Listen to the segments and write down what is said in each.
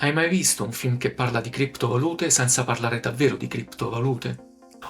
Hai mai visto un film che parla di criptovalute senza parlare davvero di criptovalute?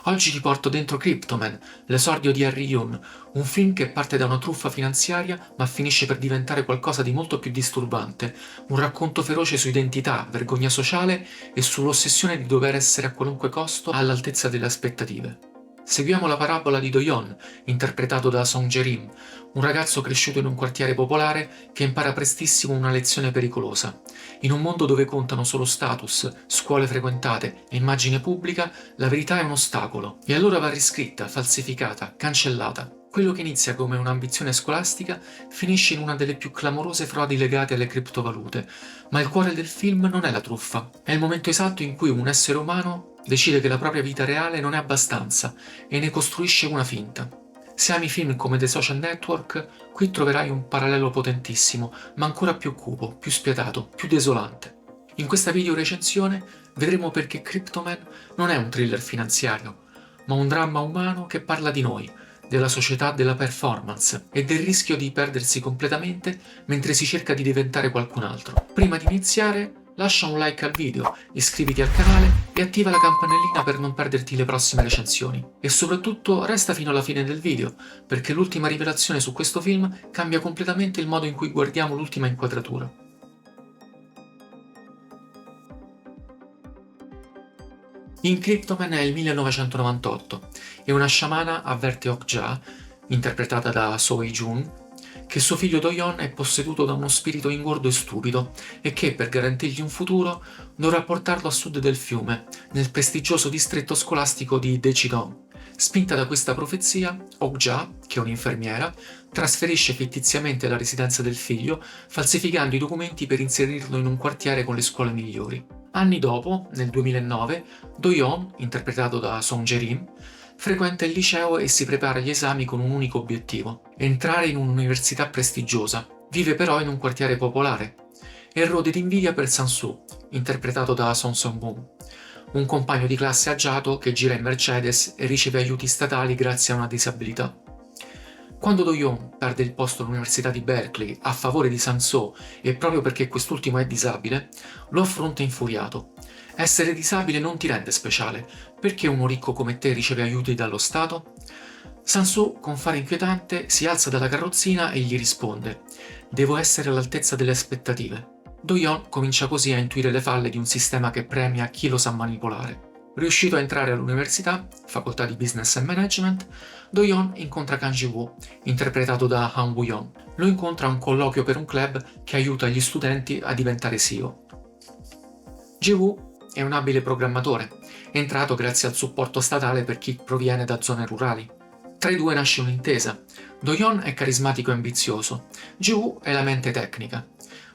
Oggi ti porto dentro Cryptoman, l'esordio di Harry Yoon, un film che parte da una truffa finanziaria ma finisce per diventare qualcosa di molto più disturbante, un racconto feroce su identità, vergogna sociale e sull'ossessione di dover essere a qualunque costo all'altezza delle aspettative. Seguiamo la parabola di Do-yeon, interpretato da Song Jae-rim, un ragazzo cresciuto in un quartiere popolare che impara prestissimo una lezione pericolosa. In un mondo dove contano solo status, scuole frequentate e immagine pubblica, la verità è un ostacolo, e allora va riscritta, falsificata, cancellata. Quello che inizia come un'ambizione scolastica finisce in una delle più clamorose frodi legate alle criptovalute, ma il cuore del film non è la truffa, è il momento esatto in cui un essere umano decide che la propria vita reale non è abbastanza e ne costruisce una finta. Se ami film come The Social Network, qui troverai un parallelo potentissimo, ma ancora più cupo, più spietato, più desolante. In questa video recensione vedremo perché Cryptoman non è un thriller finanziario, ma un dramma umano che parla di noi, della società della performance e del rischio di perdersi completamente mentre si cerca di diventare qualcun altro. Prima di iniziare, lascia un like al video, iscriviti al canale e attiva la campanellina per non perderti le prossime recensioni. E soprattutto resta fino alla fine del video, perché l'ultima rivelazione su questo film cambia completamente il modo in cui guardiamo l'ultima inquadratura. In Cryptoman è il 1998 e una sciamana avverte Okja, interpretata da So Hee-jun, che suo figlio Do-yeon è posseduto da uno spirito ingordo e stupido e che, per garantirgli un futuro, dovrà portarlo a sud del fiume, nel prestigioso distretto scolastico di Daejeon. Spinta da questa profezia, Okja, che è un'infermiera, trasferisce fittiziamente la residenza del figlio, falsificando i documenti per inserirlo in un quartiere con le scuole migliori. Anni dopo, nel 2009, Do-yeon, interpretato da Song Jae-rim, frequenta il liceo e si prepara agli esami con un unico obiettivo: entrare in un'università prestigiosa. Vive però in un quartiere popolare e rode d'invidia per Sang-soo, interpretato da Song Seong-boon, un compagno di classe agiato che gira in Mercedes e riceve aiuti statali grazie a una disabilità. Quando Do-yeon perde il posto all'Università di Berkeley a favore di Sang-soo e proprio perché quest'ultimo è disabile, lo affronta infuriato. Essere disabile non ti rende speciale, perché uno ricco come te riceve aiuti dallo Stato? Sang-soo, con fare inquietante, si alza dalla carrozzina e gli risponde: devo essere all'altezza delle aspettative. Do-yeon comincia così a intuire le falle di un sistema che premia chi lo sa manipolare. Riuscito a entrare all'università, facoltà di Business and Management, Do-yeon incontra Kang Ji-woo, interpretato da Han Woo-yeon. Lo incontra a un colloquio per un club che aiuta gli studenti a diventare CEO. Ji-woo è un abile programmatore, entrato grazie al supporto statale per chi proviene da zone rurali. Tra i due nasce un'intesa. Do-yeon è carismatico e ambizioso, Ji-woo è la mente tecnica.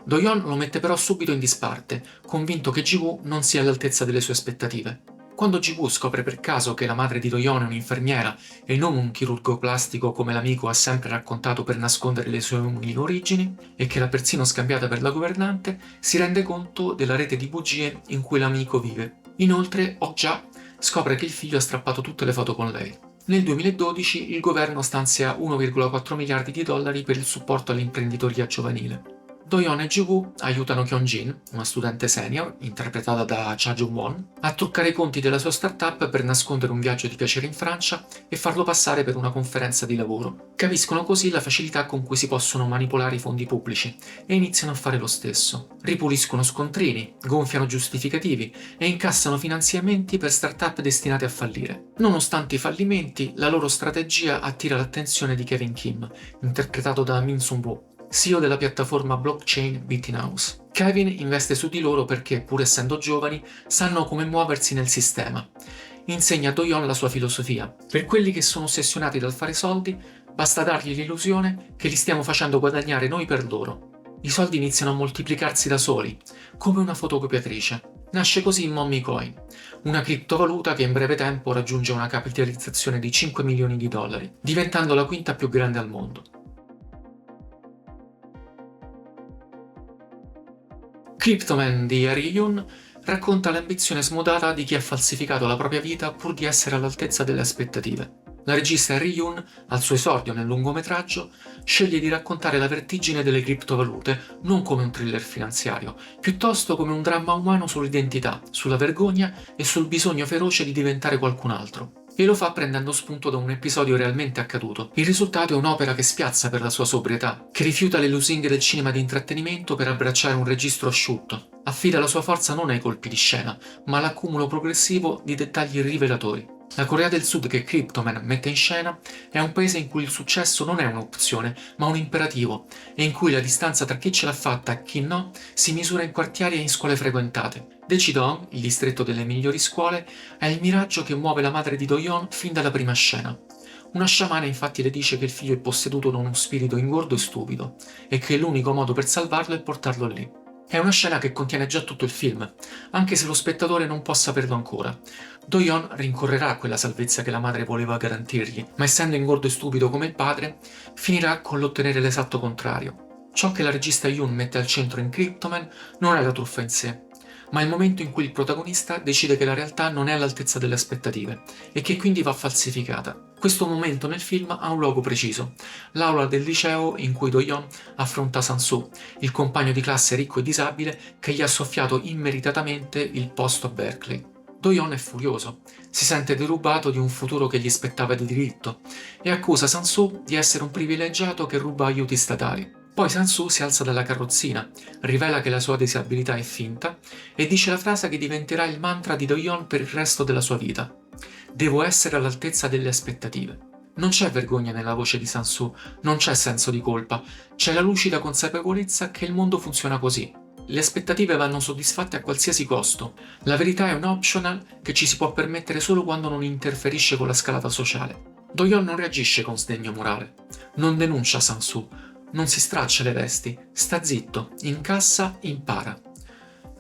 Do-yeon lo mette però subito in disparte, convinto che Ji-woo non sia all'altezza delle sue aspettative. Quando Ji-woo scopre per caso che la madre di Do-yeon è un'infermiera e non un chirurgo plastico come l'amico ha sempre raccontato per nascondere le sue umili origini, e che l'ha persino scambiata per la governante, si rende conto della rete di bugie in cui l'amico vive. Inoltre, Okja scopre che il figlio ha strappato tutte le foto con lei. Nel 2012 il governo stanzia 1,4 miliardi di dollari per il supporto all'imprenditoria giovanile. Do-yeon e Ji-woo aiutano Kyung-jin, una studente senior, interpretata da Cha Jung-won, a truccare i conti della sua startup per nascondere un viaggio di piacere in Francia e farlo passare per una conferenza di lavoro. Capiscono così la facilità con cui si possono manipolare i fondi pubblici e iniziano a fare lo stesso. Ripuliscono scontrini, gonfiano giustificativi e incassano finanziamenti per startup destinate a fallire. Nonostante i fallimenti, la loro strategia attira l'attenzione di Kevin Kim, interpretato da Min Sung-woo, CEO della piattaforma blockchain BitHouse. Kevin investe su di loro perché, pur essendo giovani, sanno come muoversi nel sistema. Insegna a Do-yeon la sua filosofia: per quelli che sono ossessionati dal fare soldi, basta dargli l'illusione che li stiamo facendo guadagnare noi per loro. I soldi iniziano a moltiplicarsi da soli, come una fotocopiatrice. Nasce così Mommy Coin, una criptovaluta che in breve tempo raggiunge una capitalizzazione di 5 milioni di dollari, diventando la quinta più grande al mondo. Cryptoman di Harry Yoon racconta l'ambizione smodata di chi ha falsificato la propria vita pur di essere all'altezza delle aspettative. La regista Ri-Yun, al suo esordio nel lungometraggio, sceglie di raccontare la vertigine delle criptovalute non come un thriller finanziario, piuttosto come un dramma umano sull'identità, sulla vergogna e sul bisogno feroce di diventare qualcun altro. E lo fa prendendo spunto da un episodio realmente accaduto. Il risultato è un'opera che spiazza per la sua sobrietà, che rifiuta le lusinghe del cinema di intrattenimento per abbracciare un registro asciutto. Affida la sua forza non ai colpi di scena, ma all'accumulo progressivo di dettagli rivelatori. La Corea del Sud che Cryptoman mette in scena è un paese in cui il successo non è un'opzione, ma un imperativo, e in cui la distanza tra chi ce l'ha fatta e chi no si misura in quartieri e in scuole frequentate. Daejeon, il distretto delle migliori scuole, è il miraggio che muove la madre di Do-yeon fin dalla prima scena. Una sciamana infatti le dice che il figlio è posseduto da uno spirito ingordo e stupido, e che l'unico modo per salvarlo è portarlo lì. È una scena che contiene già tutto il film, anche se lo spettatore non può saperlo ancora. Do-yeon rincorrerà quella salvezza che la madre voleva garantirgli, ma essendo ingordo e stupido come il padre, finirà con l'ottenere l'esatto contrario. Ciò che la regista Yoon mette al centro in Cryptoman non è la truffa in sé, ma il momento in cui il protagonista decide che la realtà non è all'altezza delle aspettative e che quindi va falsificata. Questo momento nel film ha un luogo preciso, l'aula del liceo in cui Do-yeon affronta Sang-soo, il compagno di classe ricco e disabile che gli ha soffiato immeritatamente il posto a Berkeley. Do-yeon è furioso, si sente derubato di un futuro che gli spettava di diritto e accusa Sang-soo di essere un privilegiato che ruba aiuti statali. Poi Sang-soo si alza dalla carrozzina, rivela che la sua disabilità è finta e dice la frase che diventerà il mantra di Do-yeon per il resto della sua vita. Devo essere all'altezza delle aspettative. Non c'è vergogna nella voce di Sang-soo, non c'è senso di colpa, c'è la lucida consapevolezza che il mondo funziona così. Le aspettative vanno soddisfatte a qualsiasi costo. La verità è un optional che ci si può permettere solo quando non interferisce con la scalata sociale. Do-yeon non reagisce con sdegno morale, non denuncia Sang-soo, non si straccia le vesti, sta zitto, incassa, impara.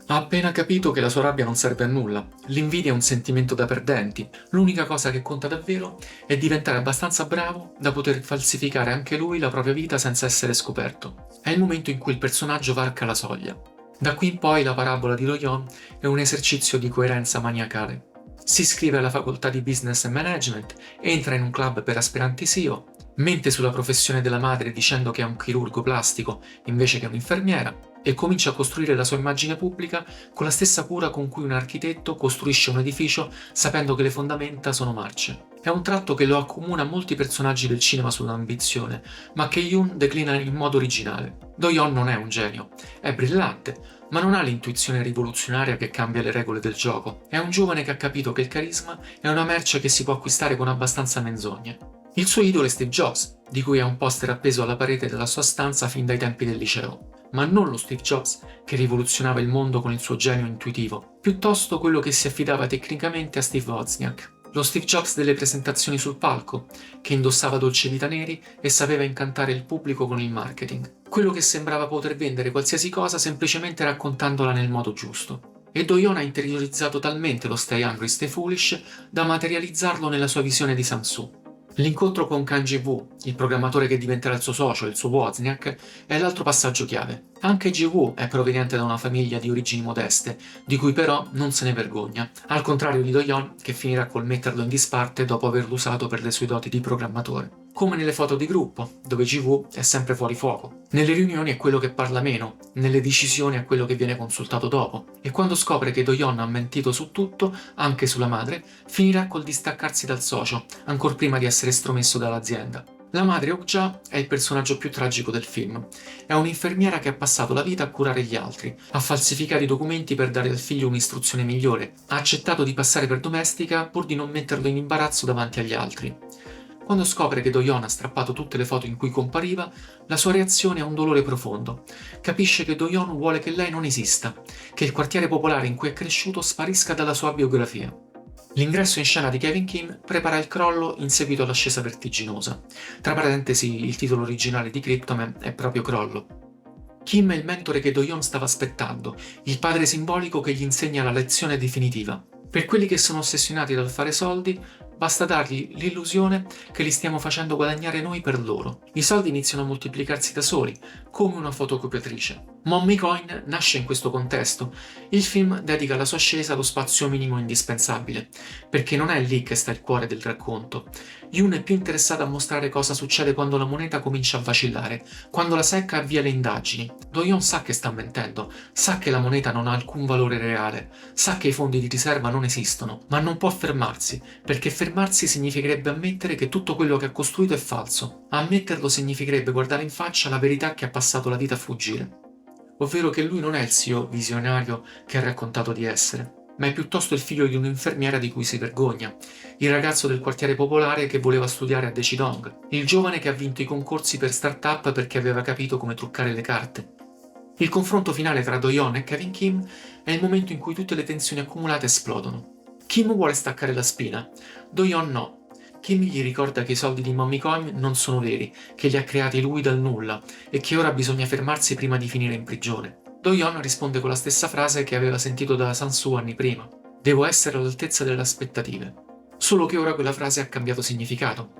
Ha appena capito che la sua rabbia non serve a nulla, l'invidia è un sentimento da perdenti, l'unica cosa che conta davvero è diventare abbastanza bravo da poter falsificare anche lui la propria vita senza essere scoperto. È il momento in cui il personaggio varca la soglia. Da qui in poi la parabola di Do-yeon è un esercizio di coerenza maniacale. Si iscrive alla facoltà di Business and Management, entra in un club per aspiranti CEO, mente sulla professione della madre dicendo che è un chirurgo plastico invece che un'infermiera e comincia a costruire la sua immagine pubblica con la stessa cura con cui un architetto costruisce un edificio sapendo che le fondamenta sono marce. È un tratto che lo accomuna a molti personaggi del cinema sull'ambizione, ma che Yoon declina in modo originale. Do-yeon non è un genio, è brillante, ma non ha l'intuizione rivoluzionaria che cambia le regole del gioco. È un giovane che ha capito che il carisma è una merce che si può acquistare con abbastanza menzogne. Il suo idolo è Steve Jobs, di cui ha un poster appeso alla parete della sua stanza fin dai tempi del liceo. Ma non lo Steve Jobs che rivoluzionava il mondo con il suo genio intuitivo, piuttosto quello che si affidava tecnicamente a Steve Wozniak. Lo Steve Jobs delle presentazioni sul palco, che indossava dolce vita neri e sapeva incantare il pubblico con il marketing. Quello che sembrava poter vendere qualsiasi cosa semplicemente raccontandola nel modo giusto. E Do-yeon ha interiorizzato talmente lo Stay Hungry, Stay Foolish da materializzarlo nella sua visione di Sang-soo. L'incontro con Kang Ji-woo, il programmatore che diventerà il suo socio, il suo Wozniak, è l'altro passaggio chiave. Anche Ji-woo è proveniente da una famiglia di origini modeste, di cui però non se ne vergogna, al contrario di Do-yeon che finirà col metterlo in disparte dopo averlo usato per le sue doti di programmatore. Come nelle foto di gruppo, dove Ji-woo è sempre fuori fuoco. Nelle riunioni è quello che parla meno, nelle decisioni è quello che viene consultato dopo. E quando scopre che Do-yeon ha mentito su tutto, anche sulla madre, finirà col distaccarsi dal socio, ancor prima di essere estromesso dall'azienda. La madre Ok-ja è il personaggio più tragico del film. È un'infermiera che ha passato la vita a curare gli altri, a falsificare i documenti per dare al figlio un'istruzione migliore, ha accettato di passare per domestica pur di non metterlo in imbarazzo davanti agli altri. Quando scopre che Do-yeon ha strappato tutte le foto in cui compariva, la sua reazione è un dolore profondo. Capisce che Do-yeon vuole che lei non esista, che il quartiere popolare in cui è cresciuto sparisca dalla sua biografia. L'ingresso in scena di Kevin Kim prepara il crollo in seguito all'ascesa vertiginosa. Tra parentesi, il titolo originale di Cryptoman è proprio Crollo. Kim è il mentore che Do-yeon stava aspettando, il padre simbolico che gli insegna la lezione definitiva. Per quelli che sono ossessionati dal fare soldi, basta dargli l'illusione che li stiamo facendo guadagnare noi per loro. I soldi iniziano a moltiplicarsi da soli, come una fotocopiatrice. Mommy Coin nasce in questo contesto. Il film dedica alla sua ascesa lo spazio minimo indispensabile, perché non è lì che sta il cuore del racconto. Yoon è più interessato a mostrare cosa succede quando la moneta comincia a vacillare, quando la SEC avvia le indagini. Do-yeon sa che sta mentendo, sa che la moneta non ha alcun valore reale, sa che i fondi di riserva non esistono, ma non può fermarsi, perché fermarsi significherebbe ammettere che tutto quello che ha costruito è falso. Ammetterlo significherebbe guardare in faccia la verità che ha passato la vita a fuggire. Ovvero che lui non è il CEO visionario che ha raccontato di essere, ma è piuttosto il figlio di un'infermiera di cui si vergogna, il ragazzo del quartiere popolare che voleva studiare a Daejeon, il giovane che ha vinto i concorsi per start-up perché aveva capito come truccare le carte. Il confronto finale tra Do-yeon e Kevin Kim è il momento in cui tutte le tensioni accumulate esplodono. Kim vuole staccare la spina, Do-yeon no. Kim gli ricorda che i soldi di Mommy Coin non sono veri, che li ha creati lui dal nulla e che ora bisogna fermarsi prima di finire in prigione. Do-yeon risponde con la stessa frase che aveva sentito da Sang-soo anni prima: devo essere all'altezza delle aspettative. Solo che ora quella frase ha cambiato significato.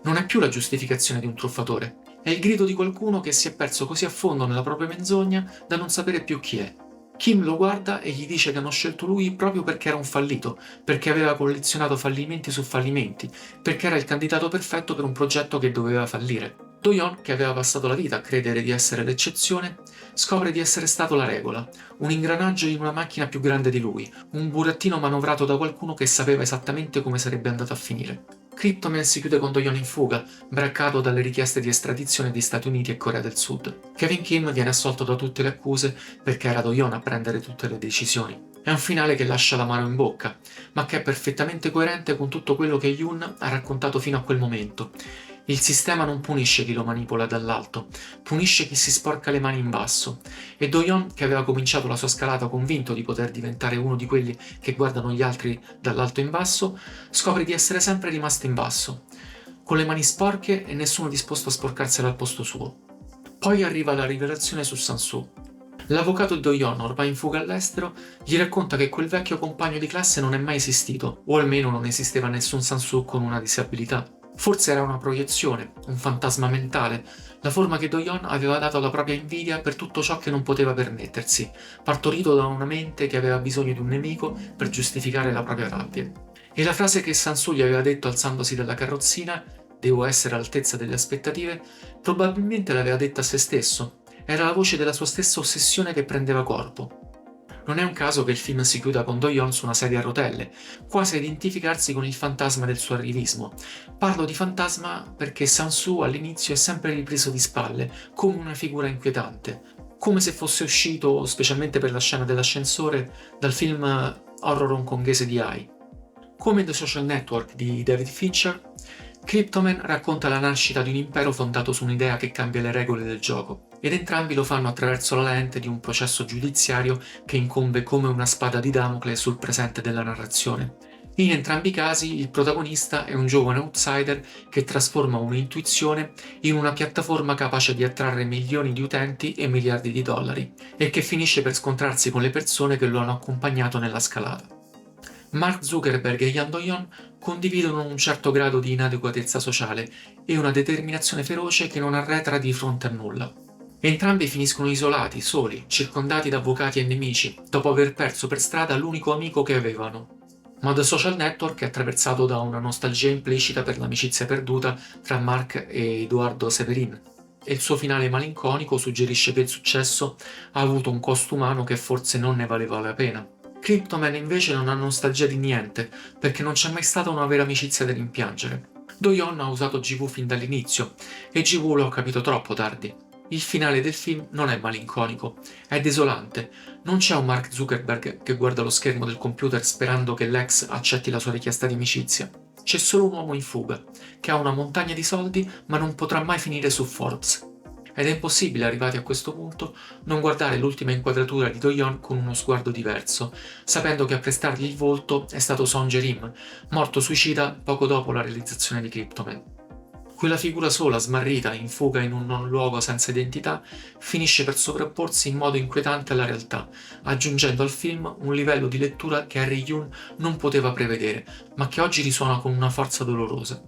Non è più la giustificazione di un truffatore, è il grido di qualcuno che si è perso così a fondo nella propria menzogna da non sapere più chi è. Kim lo guarda e gli dice che hanno scelto lui proprio perché era un fallito, perché aveva collezionato fallimenti su fallimenti, perché era il candidato perfetto per un progetto che doveva fallire. Do-yeon, che aveva passato la vita a credere di essere l'eccezione, scopre di essere stato la regola, un ingranaggio in una macchina più grande di lui, un burattino manovrato da qualcuno che sapeva esattamente come sarebbe andato a finire. Cryptoman si chiude con Do-yeon in fuga, braccato dalle richieste di estradizione di Stati Uniti e Corea del Sud. Kevin Kim viene assolto da tutte le accuse perché era Do-yeon a prendere tutte le decisioni. È un finale che lascia l'amaro in bocca, ma che è perfettamente coerente con tutto quello che Yoon ha raccontato fino a quel momento. Il sistema non punisce chi lo manipola dall'alto, punisce chi si sporca le mani in basso. E Do-yeon, che aveva cominciato la sua scalata convinto di poter diventare uno di quelli che guardano gli altri dall'alto in basso, scopre di essere sempre rimasto in basso, con le mani sporche e nessuno disposto a sporcarsele al posto suo. Poi arriva la rivelazione su Sang-soo. L'avvocato di Do-yeon, ormai in fuga all'estero, gli racconta che quel vecchio compagno di classe non è mai esistito, o almeno non esisteva nessun Sang-soo con una disabilità. Forse era una proiezione, un fantasma mentale, la forma che Do-yeon aveva dato alla propria invidia per tutto ciò che non poteva permettersi, partorito da una mente che aveva bisogno di un nemico per giustificare la propria rabbia. E la frase che Sang-soo gli aveva detto alzandosi dalla carrozzina, devo essere all'altezza delle aspettative, probabilmente l'aveva detta a se stesso. Era la voce della sua stessa ossessione che prendeva corpo. Non è un caso che il film si chiuda con Do-yeon su una sedia a rotelle, quasi a identificarsi con il fantasma del suo arrivismo. Parlo di fantasma perché Sang-soo all'inizio è sempre ripreso di spalle, come una figura inquietante, come se fosse uscito, specialmente per la scena dell'ascensore, dal film horror hongkongese di Ai. Come The Social Network di David Fincher, Cryptoman racconta la nascita di un impero fondato su un'idea che cambia le regole del gioco, ed entrambi lo fanno attraverso la lente di un processo giudiziario che incombe come una spada di Damocle sul presente della narrazione. In entrambi i casi il protagonista è un giovane outsider che trasforma un'intuizione in una piattaforma capace di attrarre milioni di utenti e miliardi di dollari, e che finisce per scontrarsi con le persone che lo hanno accompagnato nella scalata. Mark Zuckerberg e Yang Do-yeon condividono un certo grado di inadeguatezza sociale e una determinazione feroce che non arretra di fronte a nulla. Entrambi finiscono isolati, soli, circondati da avvocati e nemici, dopo aver perso per strada l'unico amico che avevano. Ma The Social Network è attraversato da una nostalgia implicita per l'amicizia perduta tra Mark e Eduardo Severin, e il suo finale malinconico suggerisce che il successo ha avuto un costo umano che forse non ne valeva la pena. Cryptoman invece non ha nostalgia di niente, perché non c'è mai stata una vera amicizia da rimpiangere. Do-yeon ha usato Ji-woo fin dall'inizio, e Ji-woo l'ho capito troppo tardi. Il finale del film non è malinconico, è desolante. Non c'è un Mark Zuckerberg che guarda lo schermo del computer sperando che l'ex accetti la sua richiesta di amicizia. C'è solo un uomo in fuga, che ha una montagna di soldi ma non potrà mai finire su Forbes. Ed è impossibile, arrivati a questo punto, non guardare l'ultima inquadratura di Do-yeon con uno sguardo diverso, sapendo che a prestargli il volto è stato Son Jae-rim, morto suicida poco dopo la realizzazione di Cryptoman. Quella figura sola, smarrita, in fuga in un non luogo senza identità, finisce per sovrapporsi in modo inquietante alla realtà, aggiungendo al film un livello di lettura che Harry Yoon non poteva prevedere, ma che oggi risuona con una forza dolorosa.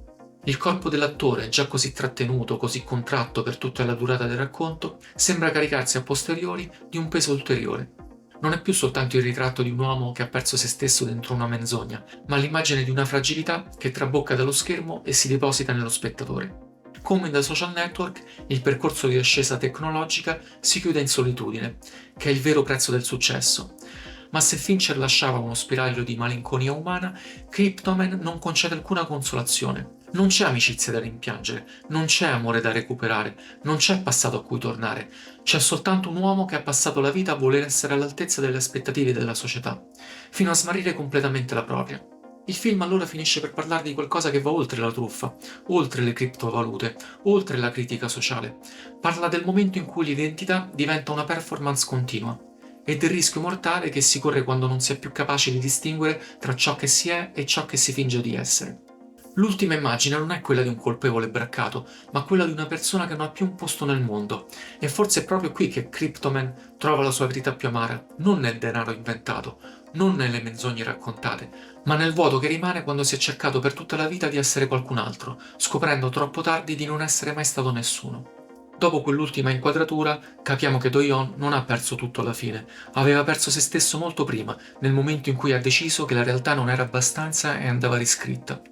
Il corpo dell'attore, già così trattenuto, così contratto per tutta la durata del racconto, sembra caricarsi a posteriori di un peso ulteriore. Non è più soltanto il ritratto di un uomo che ha perso se stesso dentro una menzogna, ma l'immagine di una fragilità che trabocca dallo schermo e si deposita nello spettatore. Come in The Social Network, il percorso di ascesa tecnologica si chiude in solitudine, che è il vero prezzo del successo. Ma se Fincher lasciava uno spiraglio di malinconia umana, Kryptoman non concede alcuna consolazione. Non c'è amicizia da rimpiangere, non c'è amore da recuperare, non c'è passato a cui tornare. C'è soltanto un uomo che ha passato la vita a voler essere all'altezza delle aspettative della società, fino a smarrire completamente la propria. Il film allora finisce per parlare di qualcosa che va oltre la truffa, oltre le criptovalute, oltre la critica sociale. Parla del momento in cui l'identità diventa una performance continua e del rischio mortale che si corre quando non si è più capaci di distinguere tra ciò che si è e ciò che si finge di essere. L'ultima immagine non è quella di un colpevole braccato, ma quella di una persona che non ha più un posto nel mondo. E forse è proprio qui che Kryptoman trova la sua verità più amara, non nel denaro inventato, non nelle menzogne raccontate, ma nel vuoto che rimane quando si è cercato per tutta la vita di essere qualcun altro, scoprendo troppo tardi di non essere mai stato nessuno. Dopo quell'ultima inquadratura, capiamo che Do-yeon non ha perso tutto alla fine, aveva perso se stesso molto prima, nel momento in cui ha deciso che la realtà non era abbastanza e andava riscritta.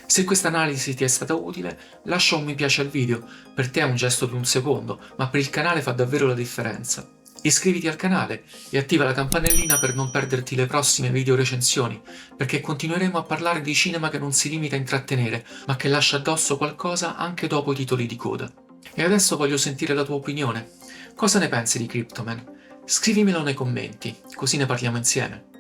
Se questa analisi ti è stata utile, lascia un mi piace al video, per te è un gesto di un secondo, ma per il canale fa davvero la differenza. Iscriviti al canale e attiva la campanellina per non perderti le prossime video recensioni, perché continueremo a parlare di cinema che non si limita a intrattenere, ma che lascia addosso qualcosa anche dopo i titoli di coda. E adesso voglio sentire la tua opinione. Cosa ne pensi di Cryptoman? Scrivimelo nei commenti, così ne parliamo insieme.